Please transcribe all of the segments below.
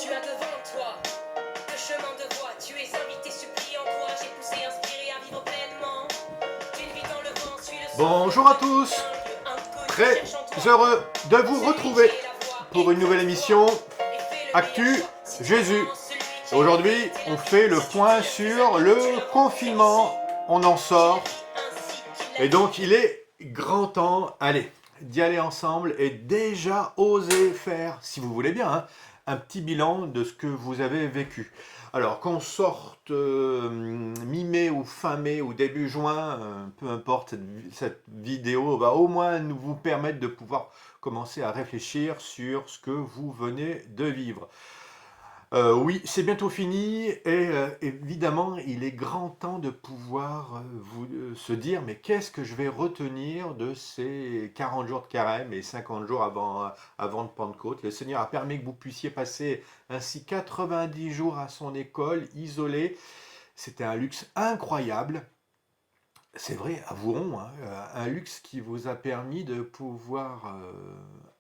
Tu as devant toi le chemin de voie. Tu es invité, suppliant, encouragé, poussé, inspiré à vivre pleinement. D'une vie dans le vent, suis le Bonjour à tous, très heureux de vous retrouver pour une nouvelle émission Actu Jésus. Aujourd'hui, on fait le point sur le confinement, on en sort, et donc il est grand temps, allez, d'y aller ensemble et déjà oser faire, si vous voulez bien, un petit bilan de ce que vous avez vécu. Alors qu'on sorte mi-mai ou fin mai ou début juin, peu importe, cette vidéo va au moins vous permettre de pouvoir commencer à réfléchir sur ce que vous venez de vivre. Oui, c'est bientôt fini et évidemment, il est grand temps de pouvoir se dire, mais qu'est-ce que je vais retenir de ces 40 jours de carême et 50 jours avant de Pentecôte. Le Seigneur a permis que vous puissiez passer ainsi 90 jours à son école, isolé. C'était un luxe incroyable. C'est vrai, avouons, un luxe qui vous a permis de pouvoir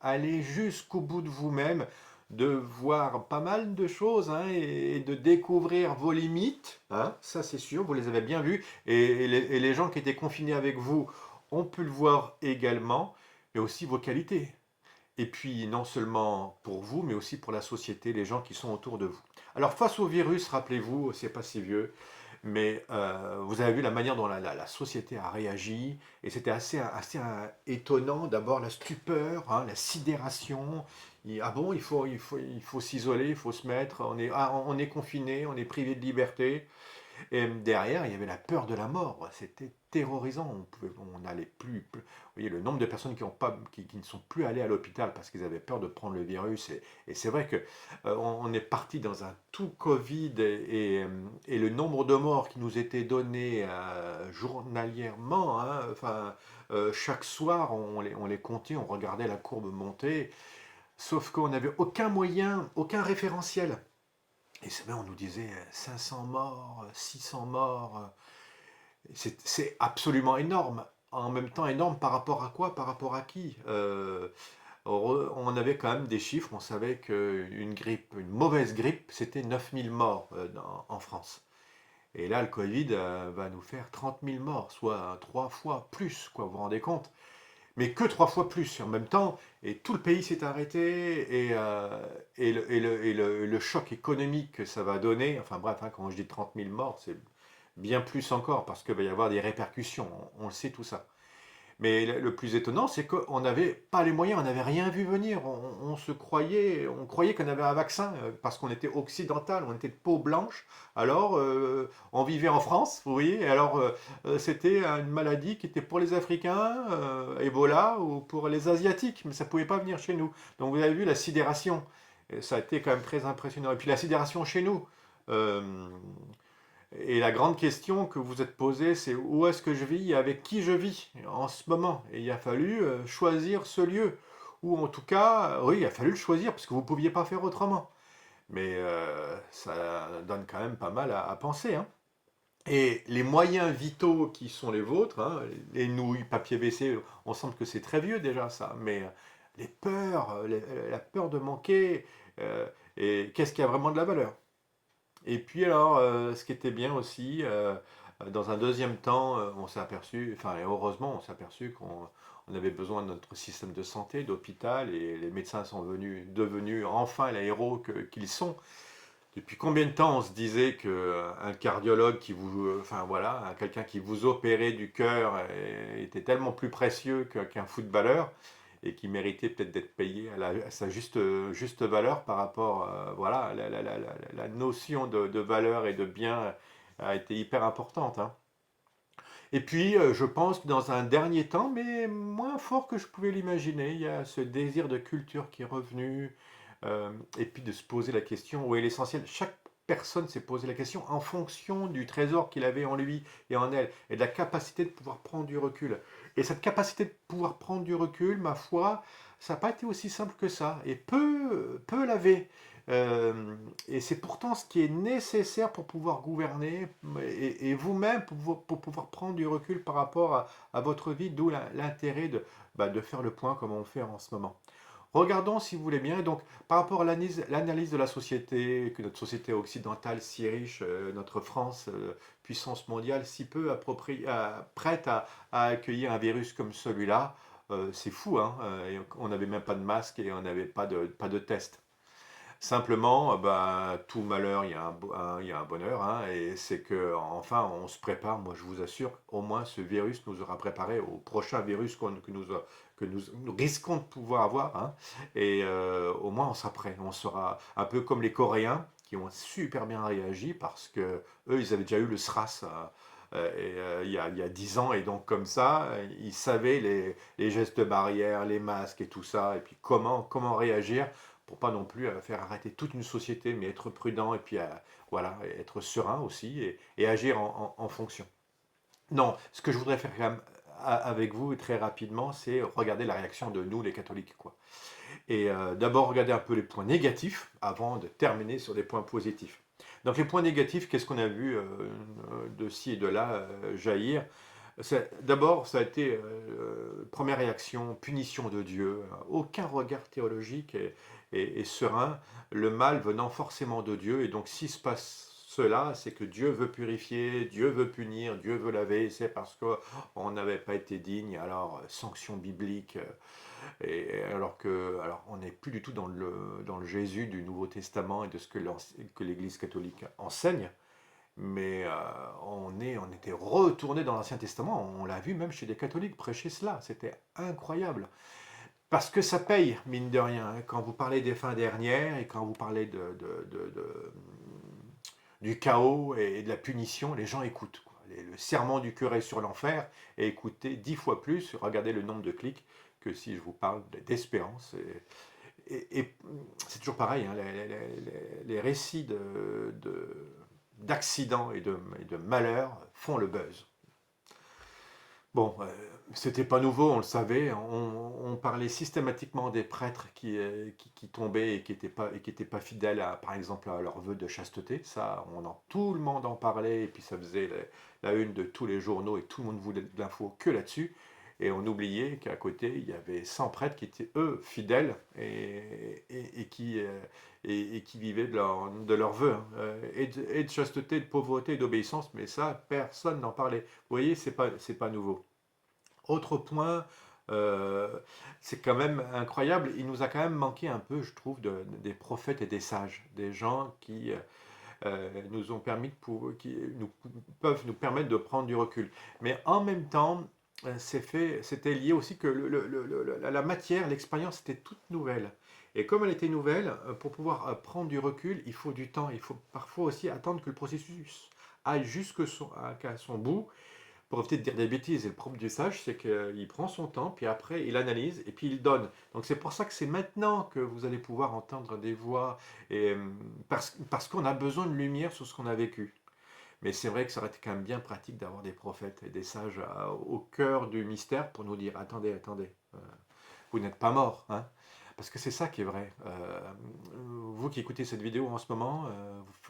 aller jusqu'au bout de vous-même, de voir pas mal de choses et de découvrir vos limites, ça c'est sûr, vous les avez bien vues, et les gens qui étaient confinés avec vous ont pu le voir également, mais aussi vos qualités. Et puis non seulement pour vous, mais aussi pour la société, les gens qui sont autour de vous. Alors face au virus, rappelez-vous, c'est pas si vieux, mais vous avez vu la manière dont la société a réagi, et c'était assez étonnant. D'abord la stupeur, la sidération. Ah bon, il faut s'isoler, il faut se mettre, on est confiné, on est privé de liberté. Et derrière, il y avait la peur de la mort. C'était terrorisant. On n'allait plus. Vous voyez, le nombre de personnes qui ne sont plus allées à l'hôpital parce qu'ils avaient peur de prendre le virus. Et c'est vrai que on est parti dans un tout Covid et le nombre de morts qui nous était donné journalièrement, enfin, chaque soir, on les comptait, on regardait la courbe monter. Sauf qu'on n'avait aucun moyen, aucun référentiel. Et c'est vrai, on nous disait 500 morts, 600 morts. C'est absolument énorme. En même temps, énorme par rapport à quoi? Par rapport à qui? On avait quand même des chiffres. On savait qu'une grippe, une mauvaise grippe, c'était 9000 morts en France. Et là, le Covid va nous faire 30 000 morts, soit 3 fois plus, quoi, vous vous rendez compte? Mais que 3 fois plus en même temps, et tout le pays s'est arrêté, et le choc économique que ça va donner, enfin bref, quand je dis 30 000 morts, c'est bien plus encore, parce qu'il va y avoir des répercussions, on le sait tout ça. Mais le plus étonnant, c'est qu'on n'avait pas les moyens, on n'avait rien vu venir. On croyait qu'on avait un vaccin parce qu'on était occidental, on était de peau blanche. Alors, on vivait en France, vous voyez. Alors, c'était une maladie qui était pour les Africains, Ebola, ou pour les Asiatiques, mais ça ne pouvait pas venir chez nous. Donc, vous avez vu la sidération. Et ça a été quand même très impressionnant. Et puis, la sidération chez nous. Euh, et la grande question que vous êtes posée, c'est où est-ce que je vis et avec qui je vis en ce moment. Et il a fallu choisir ce lieu. Ou en tout cas, oui, il a fallu le choisir parce que vous ne pouviez pas faire autrement. Mais ça donne quand même pas mal à penser. Et les moyens vitaux qui sont les vôtres, les nouilles, papier WC, on sent que c'est très vieux déjà ça, mais les peurs, la peur de manquer, et qu'est-ce qui a vraiment de la valeur? Et puis alors, ce qui était bien aussi, dans un deuxième temps, on s'est aperçu, enfin et heureusement, on s'est aperçu qu'on avait besoin de notre système de santé, d'hôpital, et les médecins sont devenus enfin les héros qu'ils sont. Depuis combien de temps on se disait qu'un cardiologue qui enfin voilà, quelqu'un qui vous opérait du cœur était tellement plus précieux qu'un footballeur et qui méritait peut-être d'être payé à sa juste valeur par rapport, voilà, la notion de valeur et de bien a été hyper importante. Et puis, je pense que dans un dernier temps, mais moins fort que je pouvais l'imaginer, il y a ce désir de culture qui est revenu, et puis de se poser la question où est l'essentiel. Chaque personne s'est posé la question en fonction du trésor qu'il avait en lui et en elle, et de la capacité de pouvoir prendre du recul. Et cette capacité de pouvoir prendre du recul, ma foi, ça n'a pas été aussi simple que ça, et peu l'avait. Et c'est pourtant ce qui est nécessaire pour pouvoir gouverner et vous-même pour pouvoir prendre du recul par rapport à votre vie, d'où l'intérêt de faire le point comme on le fait en ce moment. Regardons si vous voulez bien. Donc, par rapport à l'analyse de la société, que notre société occidentale si riche, notre France, puissance mondiale, si peu prête à accueillir un virus comme celui-là, c'est fou, hein. Et on n'avait même pas de masque et on n'avait pas de test. Simplement, bah, tout malheur, il y a un bonheur, hein, et c'est que enfin, on se prépare. Moi, je vous assure, au moins, ce virus nous aura préparé au prochain virus que nous risquons de pouvoir avoir, hein, et au moins, on sera prêt. On sera un peu comme les Coréens qui ont super bien réagi parce que eux, ils avaient déjà eu le SRAS. Il y a 10 ans, et donc comme ça, ils savaient les gestes barrières, les masques et tout ça, et puis comment réagir pour pas non plus faire arrêter toute une société, mais être prudent et puis voilà, être serein aussi et agir en fonction. Non, ce que je voudrais faire quand même avec vous très rapidement, c'est regarder la réaction de nous, les catholiques, quoi. Et d'abord regarder un peu les points négatifs avant de terminer sur des points positifs. Donc les points négatifs, qu'est-ce qu'on a vu de ci et de là jaillir? D'abord, ça a été première réaction, punition de Dieu, aucun regard théologique et serein, le mal venant forcément de Dieu, et donc s'il se passe cela, c'est que Dieu veut purifier, Dieu veut punir, Dieu veut laver, c'est parce qu'on n'avait pas été digne, alors sanction biblique, et alors on n'est plus du tout dans le Jésus du Nouveau Testament et de ce que l'Église catholique enseigne. Mais on était retourné dans l'Ancien Testament, on l'a vu même chez des catholiques prêcher cela, c'était incroyable. Parce que ça paye, mine de rien, hein. Quand vous parlez des fins dernières et quand vous parlez du chaos et de la punition, les gens écoutent, quoi. Le serment du curé sur l'enfer est écouté 10 fois plus, regardez le nombre de clics, que si je vous parle d'espérance. Et c'est toujours pareil, hein, les récits d'accidents et de malheurs font le buzz. Bon, c'était pas nouveau, on le savait. On parlait systématiquement des prêtres qui tombaient et qui étaient pas fidèles, par exemple, à leur vœu de chasteté. Ça, tout le monde en parlait, et puis ça faisait la une de tous les journaux, et tout le monde voulait de l'info que là-dessus. Et on oubliait qu'à côté, il y avait 100 prêtres qui étaient, eux, fidèles et qui vivaient de leurs vœux, hein, et de chasteté, de pauvreté, d'obéissance, mais ça, personne n'en parlait. Vous voyez, c'est pas nouveau. Autre point, euh, c'est quand même incroyable, il nous a quand même manqué un peu, je trouve, des prophètes et des sages, des gens qui nous ont permis qui peuvent nous permettre de prendre du recul. Mais en même temps, c'était lié aussi que la matière, l'expérience était toute nouvelle. Et comme elle était nouvelle, pour pouvoir prendre du recul, il faut du temps. Il faut parfois aussi attendre que le processus aille qu'à son bout, pour éviter de dire des bêtises. Et le propre du sage, c'est qu'il prend son temps, puis après il analyse, et puis il donne. Donc c'est pour ça que c'est maintenant que vous allez pouvoir entendre des voix, et, parce qu'on a besoin de lumière sur ce qu'on a vécu. Mais c'est vrai que ça aurait été quand même bien pratique d'avoir des prophètes et des sages au cœur du mystère pour nous dire, attendez, attendez, vous n'êtes pas mort, hein. Parce que c'est ça qui est vrai. Vous qui écoutez cette vidéo en ce moment,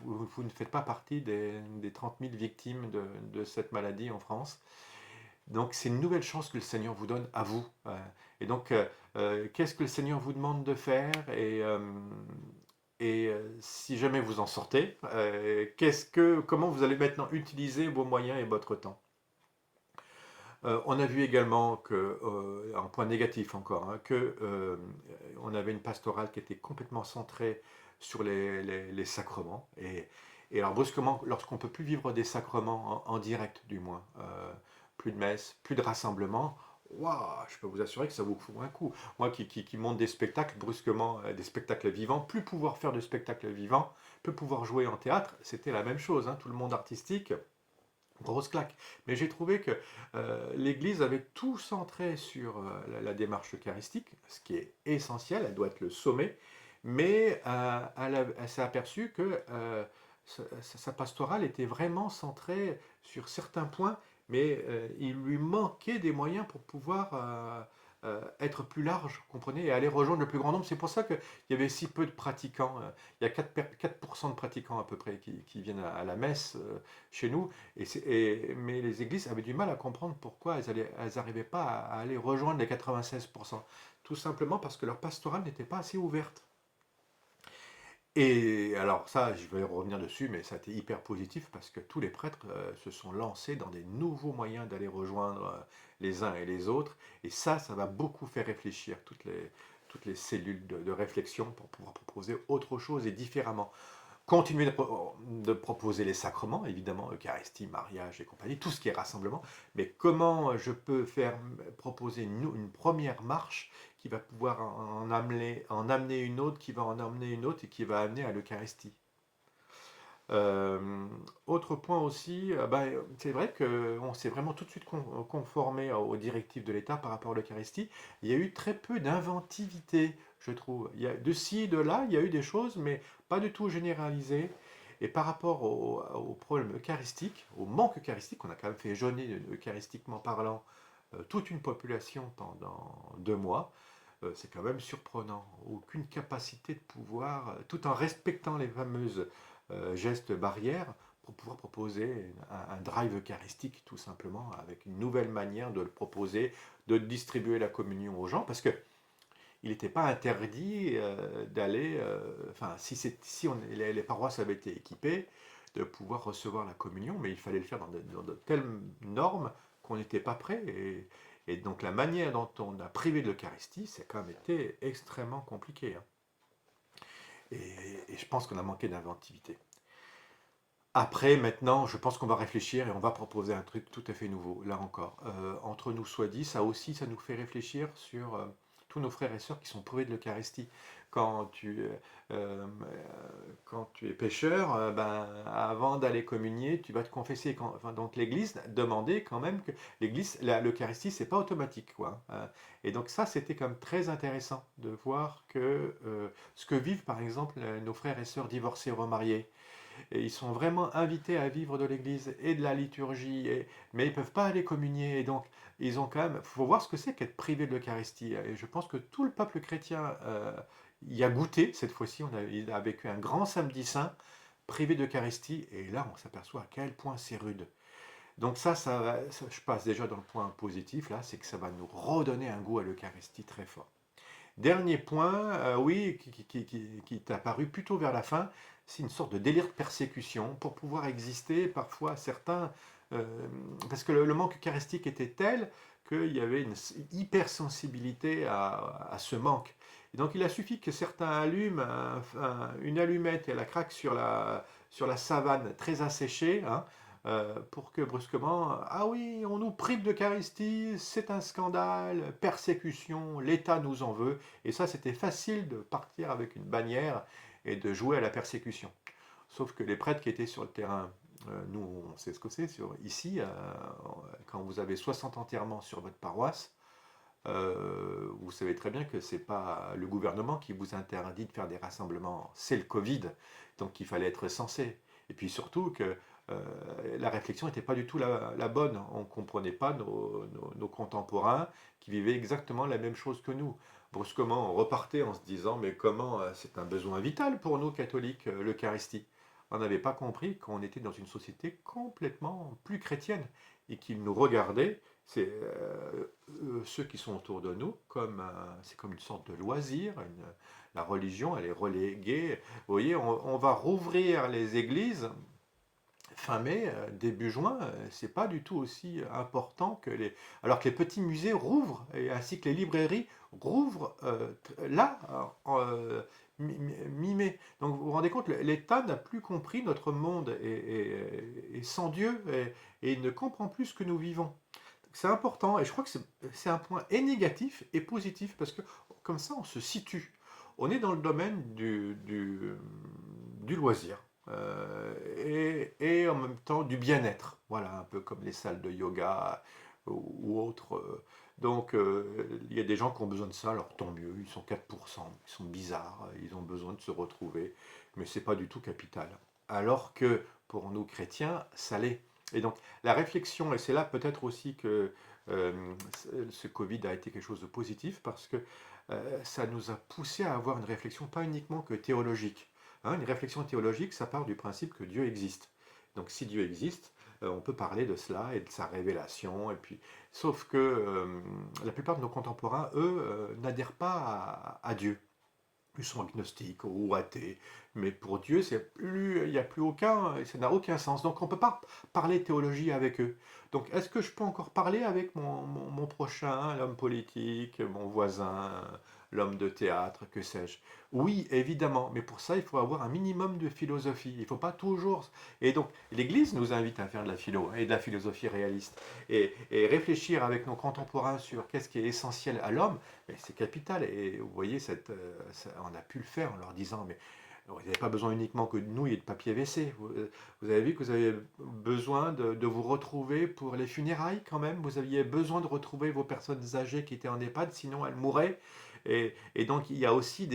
vous ne faites pas partie des 30 000 victimes de cette maladie en France. Donc c'est une nouvelle chance que le Seigneur vous donne à vous. Et donc, qu'est-ce que le Seigneur vous demande de faire? Et si jamais vous en sortez, comment vous allez maintenant utiliser vos moyens et votre temps? On a vu également un point négatif encore, hein, on avait une pastorale qui était complètement centrée sur les sacrements. Et alors brusquement, lorsqu'on ne peut plus vivre des sacrements en direct du moins, plus de messe, plus de rassemblement, waouh, je peux vous assurer que ça vous fout un coup. Moi qui monte des spectacles, brusquement, des spectacles vivants, plus pouvoir faire de spectacles vivants, plus pouvoir jouer en théâtre, c'était la même chose, hein, tout le monde artistique. Grosse claque. Mais j'ai trouvé que l'Église avait tout centré sur la démarche eucharistique, ce qui est essentiel, elle doit être le sommet, mais elle s'est aperçue que sa pastorale était vraiment centrée sur certains points, mais il lui manquait des moyens pour pouvoir être plus large, vous comprenez, et aller rejoindre le plus grand nombre. C'est pour ça qu'il y avait si peu de pratiquants. Il y a 4% de pratiquants à peu près qui viennent à la messe chez nous. Mais les églises avaient du mal à comprendre pourquoi elles n'arrivaient pas à aller rejoindre les 96%. tout simplement parce que leur pastorale n'était pas assez ouverte. Et alors ça, je vais revenir dessus, mais ça a été hyper positif parce que tous les prêtres se sont lancés dans des nouveaux moyens d'aller rejoindre les uns et les autres. Et ça va beaucoup faire réfléchir toutes les cellules de réflexion pour pouvoir proposer autre chose et différemment. Continuer de proposer les sacrements, évidemment, Eucharistie, mariage et compagnie, tout ce qui est rassemblement, mais comment je peux proposer une première marche qui va pouvoir en amener une autre, qui va en amener une autre et qui va amener à l'Eucharistie. Autre point aussi, c'est vrai qu'on s'est vraiment tout de suite conformé aux directives de l'État par rapport à l'Eucharistie. Il y a eu très peu d'inventivité, je trouve. Il y a, de ci, de là, il y a eu des choses, mais pas du tout généralisées. Et par rapport au problème eucharistique, au manque eucharistique, on a quand même fait jeûner, eucharistiquement parlant, toute une population pendant 2 mois. C'est quand même surprenant. Aucune capacité de pouvoir, tout en respectant les fameuses gestes barrières, pour pouvoir proposer un drive eucharistique, tout simplement, avec une nouvelle manière de le proposer, de distribuer la communion aux gens, parce que il n'était pas interdit d'aller, enfin, les paroisses avaient été équipées, de pouvoir recevoir la communion, mais il fallait le faire dans de telles normes qu'on n'était pas prêt. Et donc la manière dont on a privé de l'Eucharistie, c'est quand même été extrêmement compliqué. Hein. Et je pense qu'on a manqué d'inventivité. Après, maintenant, je pense qu'on va réfléchir et on va proposer un truc tout à fait nouveau, là encore. Entre nous soit dit, ça aussi, ça nous fait réfléchir sur tous nos frères et sœurs qui sont privés de l'Eucharistie. Quand tu, euh, quand tu es pécheur, avant d'aller communier, tu vas te confesser. Donc l'Église demandait quand même que l'Eucharistie, c'est pas automatique, quoi. Et donc ça, c'était quand même très intéressant de voir que ce que vivent, par exemple, nos frères et sœurs divorcés ou remariés. Et ils sont vraiment invités à vivre de l'Église et de la liturgie, mais ils ne peuvent pas aller communier. Et donc, ils ont quand même. Il faut voir ce que c'est qu'être privé de l'Eucharistie. Et je pense que tout le peuple chrétien y a goûté cette fois-ci. Il a vécu un grand samedi saint privé d'Eucharistie. Et là, on s'aperçoit à quel point c'est rude. Donc je passe déjà dans le point positif, là, c'est que ça va nous redonner un goût à l'Eucharistie très fort. Dernier point, oui, qui t'a paru plutôt vers la fin, c'est une sorte de délire de persécution pour pouvoir exister. Parfois, certains, euh, parce que le manque eucharistique était tel qu'il y avait une hypersensibilité à ce manque. Et donc, il a suffi que certains allument une allumette et elle la craque sur la savane très asséchée, hein, pour que brusquement, ah oui, on nous prive d'Eucharistie, c'est un scandale, persécution, l'État nous en veut. Et ça, c'était facile de partir avec une bannière et de jouer à la persécution. Sauf que les prêtres qui étaient sur le terrain, nous, on sait ce que c'est. Ici, quand vous avez 60 enterrements sur votre paroisse, vous savez très bien que c'est pas le gouvernement qui vous interdit de faire des rassemblements, c'est le Covid, donc il fallait être sensé. Et puis surtout que la réflexion n'était pas du tout la bonne. On ne comprenait pas nos contemporains qui vivaient exactement la même chose que nous. Brusquement, on repartait en se disant, mais comment, c'est un besoin vital pour nous catholiques, l'Eucharistie. On n'avait pas compris qu'on était dans une société complètement plus chrétienne et qu'ils nous regardaient, c'est ceux qui sont autour de nous, c'est comme une sorte de loisir. La religion, elle est reléguée. Vous voyez, on va rouvrir les églises fin mai, début juin, c'est pas du tout aussi important que alors que les petits musées rouvrent, ainsi que les librairies rouvrent là, mi-mai. Donc vous vous rendez compte, l'État n'a plus compris notre monde est sans Dieu et il ne comprend plus ce que nous vivons. C'est important et je crois que c'est un point et négatif et positif parce que comme ça on se situe. On est dans le domaine du loisir. Et en même temps du bien-être, voilà, un peu comme les salles de yoga ou autres. Donc il y a des gens qui ont besoin de ça, alors tant mieux, ils sont 4%, ils sont bizarres, ils ont besoin de se retrouver, mais c'est pas du tout capital. Alors que pour nous chrétiens, ça l'est. Et donc la réflexion, et c'est là peut-être aussi que ce Covid a été quelque chose de positif, parce que ça nous a poussé à avoir une réflexion pas uniquement que théologique. Hein, une réflexion théologique, ça part du principe que Dieu existe. Donc si Dieu existe, on peut parler de cela et de sa révélation. Et puis, sauf que la plupart de nos contemporains, eux, n'adhèrent pas à Dieu. Ils sont agnostiques ou athées, mais pour Dieu, il n'y a plus aucun, ça n'a aucun sens. Donc on ne peut pas parler théologie avec eux. Donc est-ce que je peux encore parler avec mon prochain, l'homme politique, mon voisin, l'homme de théâtre, que sais-je? Oui, évidemment, mais pour ça, il faut avoir un minimum de philosophie. Il ne faut pas toujours... Et donc l'Église nous invite à faire de la philo et de la philosophie réaliste et réfléchir avec nos contemporains sur qu'est-ce qui est essentiel à l'homme. Mais c'est capital. Et vous voyez, on a pu le faire en leur disant, mais vous n'avez pas besoin uniquement que de nouilles et de papier WC. Vous avez vu que vous avez besoin de vous retrouver pour les funérailles quand même. Vous aviez besoin de retrouver vos personnes âgées qui étaient en EHPAD, sinon elles mouraient. Et donc il y a aussi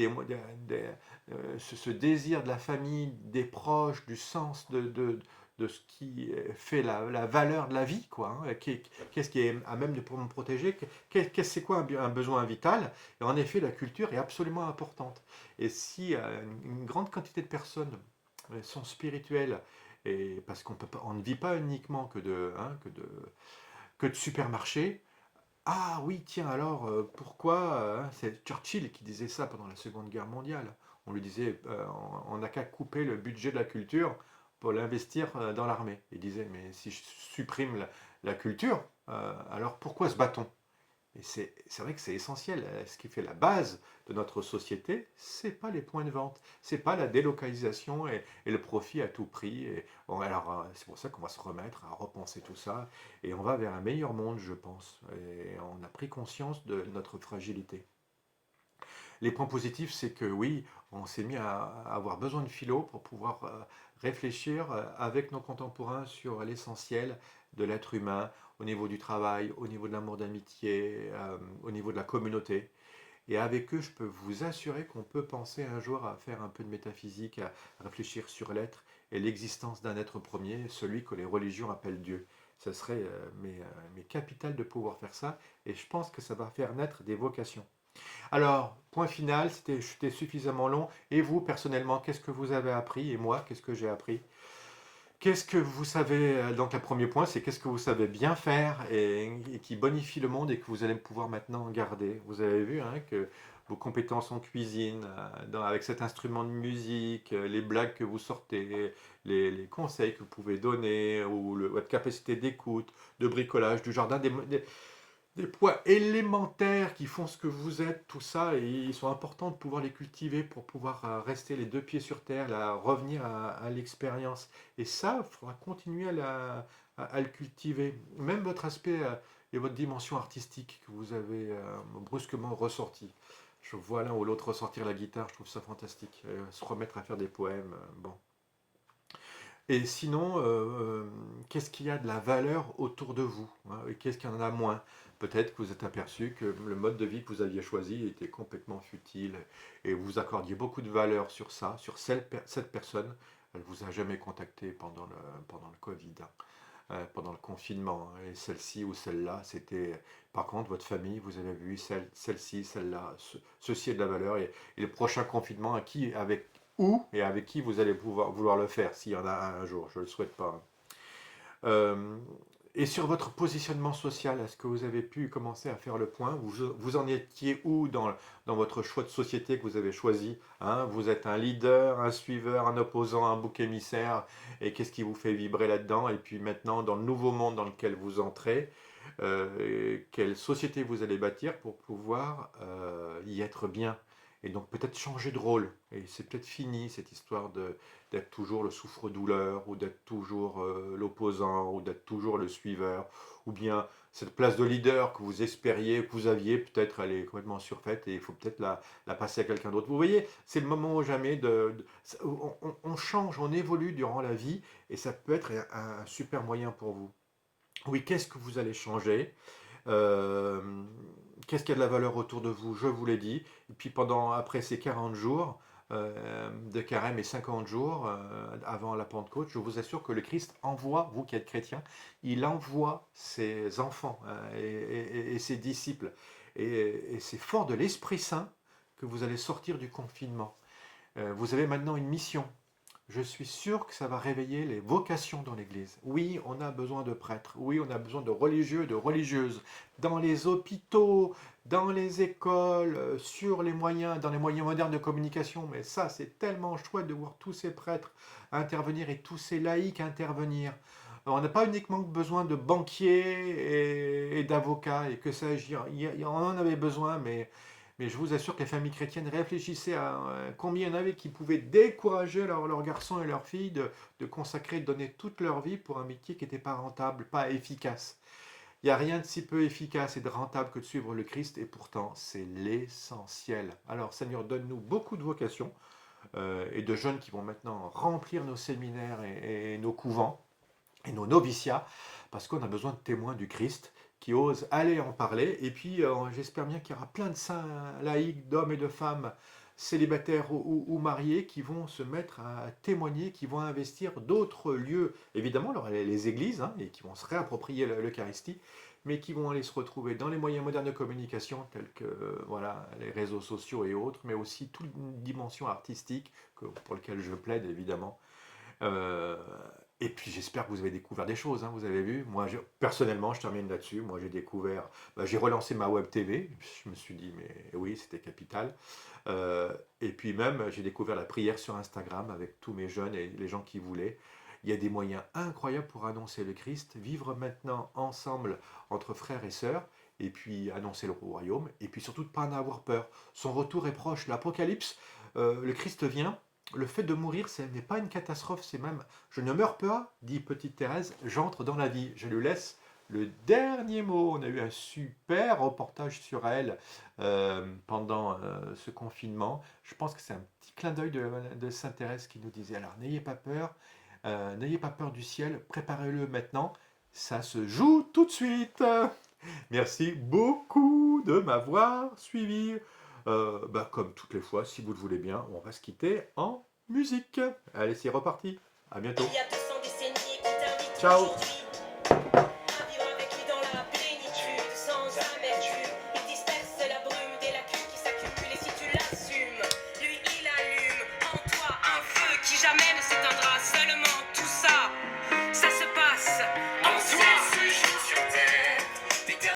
ce désir de la famille, des proches, du sens de ce qui fait la valeur de la vie, quoi. Hein. Qu'est-ce qui est à même de pour me protéger? C'est quoi un besoin vital? Et en effet, la culture est absolument importante. Et si une grande quantité de personnes sont spirituelles, et parce on ne vit pas uniquement que de supermarchés. Ah oui, tiens, alors pourquoi c'est Churchill qui disait ça pendant la Seconde Guerre mondiale. On lui disait, on n'a qu'à couper le budget de la culture pour l'investir dans l'armée. Il disait, mais si je supprime la culture, alors pourquoi se bat-on? Et c'est vrai que c'est essentiel. Ce qui fait la base de notre société, c'est pas les points de vente, c'est pas la délocalisation et le profit à tout prix. Et bon, alors c'est pour ça qu'on va se remettre à repenser tout ça et on va vers un meilleur monde, je pense. Et on a pris conscience de notre fragilité. Les points positifs, c'est que oui, on s'est mis à avoir besoin de philo pour pouvoir réfléchir avec nos contemporains sur l'essentiel de l'être humain au niveau du travail, au niveau de l'amour d'amitié, au niveau de la communauté. Et avec eux, je peux vous assurer qu'on peut penser un jour à faire un peu de métaphysique, à réfléchir sur l'être et l'existence d'un être premier, celui que les religions appellent Dieu. Ce serait mais capital de pouvoir faire ça, et je pense que ça va faire naître des vocations. Alors, point final, c'était suffisamment long. Et vous, personnellement, qu'est-ce que vous avez appris? Et moi, qu'est-ce que j'ai appris? Qu'est-ce que vous savez, donc le premier point, c'est qu'est-ce que vous savez bien faire et qui bonifie le monde et que vous allez pouvoir maintenant garder. Vous avez vu hein, que vos compétences en cuisine, avec cet instrument de musique, les blagues que vous sortez, les conseils que vous pouvez donner, ou votre capacité d'écoute, de bricolage, du jardin, des points élémentaires qui font ce que vous êtes, tout ça, et ils sont importants de pouvoir les cultiver pour pouvoir rester les deux pieds sur terre, revenir à l'expérience. Et ça, il faudra continuer à le cultiver. Même votre aspect et votre dimension artistique que vous avez brusquement ressorti. Je vois l'un ou l'autre ressortir la guitare, je trouve ça fantastique. Se remettre à faire des poèmes, bon. Et sinon, qu'est-ce qu'il y a de la valeur autour de vous hein, et qu'est-ce qu'il y en a moins? Peut-être que vous êtes aperçu que le mode de vie que vous aviez choisi était complètement futile et vous accordiez beaucoup de valeur sur ça, sur cette personne. Elle ne vous a jamais contacté pendant le Covid, pendant le confinement. Hein, et celle-ci ou celle-là, c'était... Par contre, votre famille, vous avez vu celle-ci, celle-là, ceci est de la valeur. Et le prochain confinement, avec où et avec qui vous allez vouloir le faire, s'il y en a un jour, je ne le souhaite pas. Euh, et sur votre positionnement social, est-ce que vous avez pu commencer à faire le point? Vous en étiez où dans votre choix de société que vous avez choisi hein? Vous êtes un leader, un suiveur, un opposant, un bouc émissaire, et qu'est-ce qui vous fait vibrer là-dedans? Et puis maintenant, dans le nouveau monde dans lequel vous entrez, quelle société vous allez bâtir pour pouvoir y être bien? Et donc peut-être changer de rôle. Et c'est peut-être fini cette histoire d'être toujours le souffre-douleur, ou d'être toujours l'opposant, ou d'être toujours le suiveur, ou bien cette place de leader que vous espériez, que vous aviez, peut-être elle est complètement surfaite et il faut peut-être la passer à quelqu'un d'autre. Vous voyez, c'est le moment ou jamais on change, on évolue durant la vie et ça peut être un super moyen pour vous. Oui, qu'est-ce que vous allez changer? Euh, Qu'est-ce qu'il y a de la valeur autour de vous? Je vous l'ai dit. Et puis après ces 40 jours de carême et 50 jours avant la Pentecôte, je vous assure que le Christ envoie, vous qui êtes chrétiens, il envoie ses enfants et ses disciples. Et c'est fort de l'Esprit Saint que vous allez sortir du confinement. Vous avez maintenant une mission. je suis sûr que ça va réveiller les vocations dans l'Église. Oui, on a besoin de prêtres. Oui, on a besoin de religieux, de religieuses. Dans les hôpitaux, dans les écoles, dans les moyens modernes de communication. Mais ça, c'est tellement chouette de voir tous ces prêtres intervenir et tous ces laïcs intervenir. On n'a pas uniquement besoin de banquiers et d'avocats et que ça, on en avait besoin, mais je vous assure que les familles chrétiennes réfléchissaient à combien il y en avait qui pouvaient décourager leurs garçons et leurs filles de consacrer, de donner toute leur vie pour un métier qui n'était pas rentable, pas efficace. Il n'y a rien de si peu efficace et de rentable que de suivre le Christ, et pourtant c'est l'essentiel. Alors Seigneur, donne-nous beaucoup de vocations et de jeunes qui vont maintenant remplir nos séminaires et nos couvents et nos noviciats, parce qu'on a besoin de témoins du Christ qui osent aller en parler. Et puis, j'espère bien qu'il y aura plein de saints laïcs, d'hommes et de femmes célibataires ou mariés, qui vont se mettre à témoigner, qui vont investir d'autres lieux, évidemment les églises, hein, et qui vont se réapproprier l'Eucharistie, mais qui vont aller se retrouver dans les moyens modernes de communication, tels que voilà, les réseaux sociaux et autres, mais aussi toute une dimension artistique, pour laquelle je plaide, évidemment. Euh, et puis j'espère que vous avez découvert des choses, hein, vous avez vu. Moi, personnellement, je termine là-dessus. Moi, j'ai découvert, j'ai relancé ma web TV. Je me suis dit, mais oui, c'était capital. Et puis même, j'ai découvert la prière sur Instagram avec tous mes jeunes et les gens qui voulaient. Il y a des moyens incroyables pour annoncer le Christ, vivre maintenant ensemble entre frères et sœurs, et puis annoncer le royaume, et puis surtout de ne pas en avoir peur. Son retour est proche. L'Apocalypse, le Christ vient. Le fait de mourir, ce n'est pas une catastrophe, c'est même « je ne meurs pas », dit petite Thérèse, j'entre dans la vie. Je lui laisse le dernier mot. On a eu un super reportage sur elle pendant ce confinement. Je pense que c'est un petit clin d'œil de Sainte Thérèse qui nous disait « alors n'ayez pas peur du ciel, préparez-le maintenant, ça se joue tout de suite ». Merci beaucoup de m'avoir suivi. Comme toutes les fois, si vous le voulez bien, on va se quitter en musique. Allez, c'est reparti. À bientôt. Il y a 200 décennies qui t'invitent Ciao. aujourd'hui à vivre avec lui dans la plénitude, sans amertume. Il disperse la brume des lacunes qui s'accumulent et si tu l'as